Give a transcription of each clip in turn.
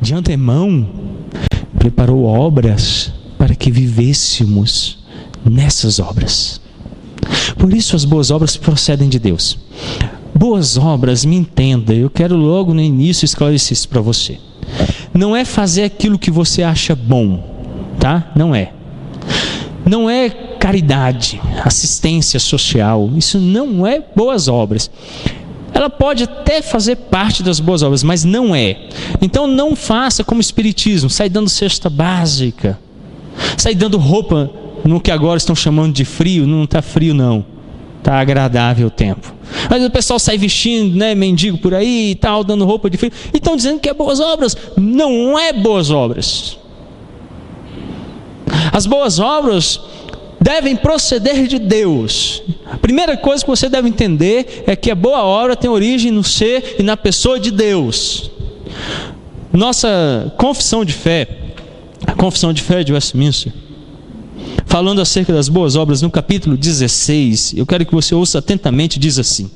de antemão, preparou obras para que vivêssemos nessas obras. Por isso as boas obras procedem de Deus. Boas obras, me entenda, eu quero logo no início esclarecer isso para você. Não é fazer aquilo que você acha bom, tá? Não é. Não é caridade, assistência social, isso não é boas obras. Ela pode até fazer parte das boas obras, mas não é. Então não faça como espiritismo, sai dando cesta básica, sai dando roupa no que agora estão chamando de frio. Não está frio não, está agradável o tempo. Mas o pessoal sai vestindo, né, mendigo por aí e tal, dando roupa de frio, e estão dizendo que é boas obras. Não é boas obras. As boas obras devem proceder de Deus. A primeira coisa que você deve entender é que a boa obra tem origem no ser e na pessoa de Deus. Nossa confissão de fé, a confissão de fé de Westminster, falando acerca das boas obras, no capítulo 16, eu quero que você ouça atentamente, diz assim: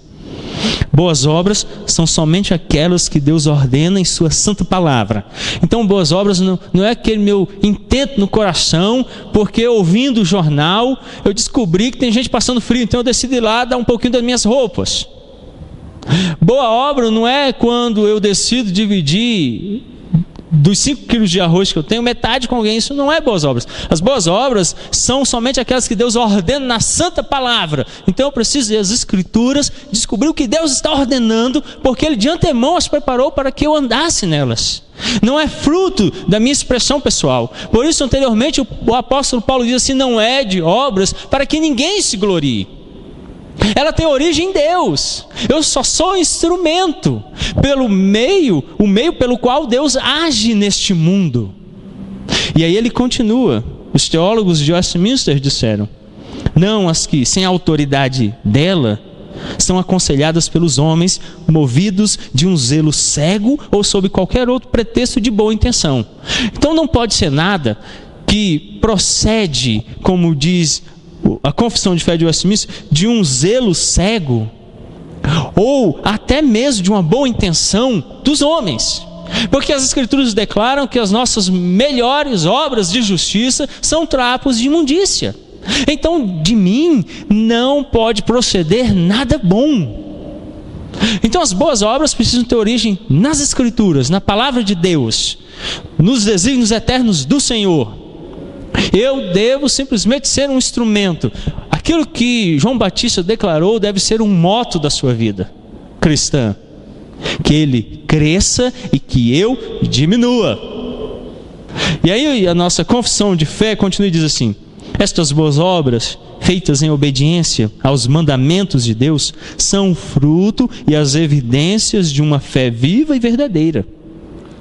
boas obras são somente aquelas que Deus ordena em sua santa palavra. Então boas obras não é aquele meu intento no coração, porque ouvindo o jornal eu descobri que tem gente passando frio, então eu decidi ir lá dar um pouquinho das minhas roupas. Boa obra não é quando eu decido dividir dos 5 quilos de arroz que eu tenho, metade com alguém. Isso não é boas obras. As boas obras são somente aquelas que Deus ordena na santa palavra. Então eu preciso das Escrituras, descobrir o que Deus está ordenando, porque Ele de antemão as preparou para que eu andasse nelas. Não é fruto da minha expressão pessoal. Por isso anteriormente o apóstolo Paulo diz assim: não é de obras para que ninguém se glorie. Ela tem origem em Deus. Eu só sou instrumento o meio pelo qual Deus age neste mundo. E aí ele continua. Os teólogos de Westminster disseram: não as que sem autoridade dela são aconselhadas pelos homens, movidos de um zelo cego ou sob qualquer outro pretexto de boa intenção. Então não pode ser nada que procede, como diz a confissão de fé de Westminster, de um zelo cego, ou até mesmo de uma boa intenção dos homens. Porque as Escrituras declaram que as nossas melhores obras de justiça são trapos de imundícia. Então de mim não pode proceder nada bom. Então as boas obras precisam ter origem nas Escrituras, na palavra de Deus, nos desígnios eternos do Senhor. Eu devo simplesmente ser um instrumento. Aquilo que João Batista declarou deve ser um moto da sua vida cristã: que ele cresça e que eu diminua. E aí a nossa confissão de fé continua e diz assim: estas boas obras, feitas em obediência aos mandamentos de Deus, são o fruto e as evidências de uma fé viva e verdadeira.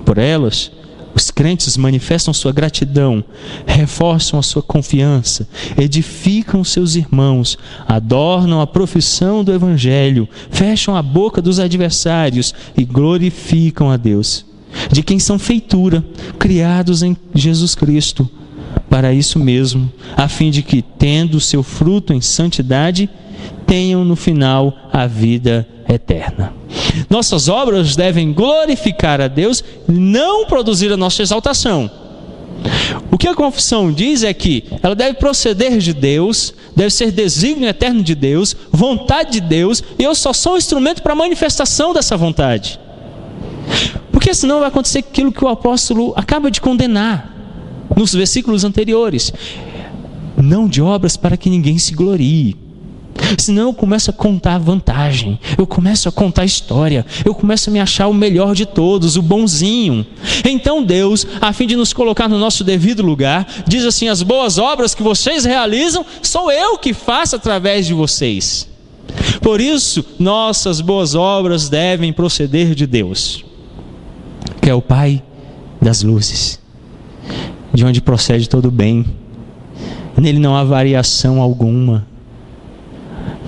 Por elas, os crentes manifestam sua gratidão, reforçam a sua confiança, edificam seus irmãos, adornam a profissão do Evangelho, fecham a boca dos adversários e glorificam a Deus, de quem são feitura, criados em Jesus Cristo, para isso mesmo, a fim de que, tendo seu fruto em santidade, tenham no final a vida eterna. Nossas obras devem glorificar a Deus, não produzir a nossa exaltação. O que a confissão diz é que ela deve proceder de Deus, deve ser desígnio eterno de Deus, vontade de Deus, e eu só sou um instrumento para a manifestação dessa vontade. Porque senão vai acontecer aquilo que o apóstolo acaba de condenar nos versículos anteriores: não de obras para que ninguém se glorie. Senão eu começo a contar vantagem, eu começo a contar história, eu começo a me achar o melhor de todos, o bonzinho. Então Deus, a fim de nos colocar no nosso devido lugar, diz assim: as boas obras que vocês realizam, sou eu que faço através de vocês. Por isso, nossas boas obras devem proceder de Deus, que é o Pai das luzes, de onde procede todo o bem. Nele não há variação alguma.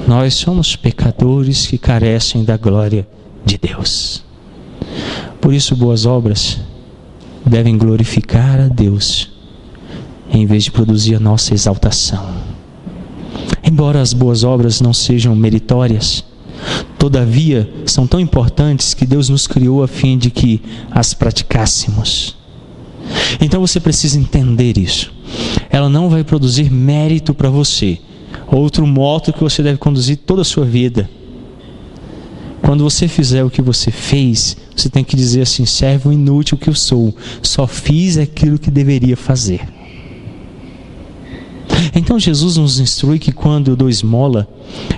Nós somos pecadores que carecem da glória de Deus. Por isso, boas obras devem glorificar a Deus, em vez de produzir a nossa exaltação. Embora as boas obras não sejam meritórias, Todavia, são tão importantes que Deus nos criou a fim de que as praticássemos. Então você precisa entender isso. Ela não vai produzir mérito para você. Outro moto que você deve conduzir toda a sua vida. Quando você fizer o que você fez, você tem que dizer assim: servo inútil que eu sou, só fiz aquilo que deveria fazer. Então Jesus nos instrui que quando eu dou esmola,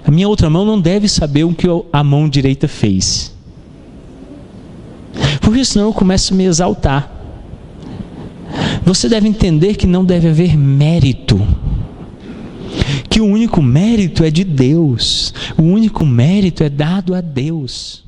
a minha outra mão não deve saber o que a mão direita fez. Porque senão eu começo a me exaltar. Você deve entender que não deve haver mérito. Que o único mérito é de Deus. O único mérito é dado a Deus.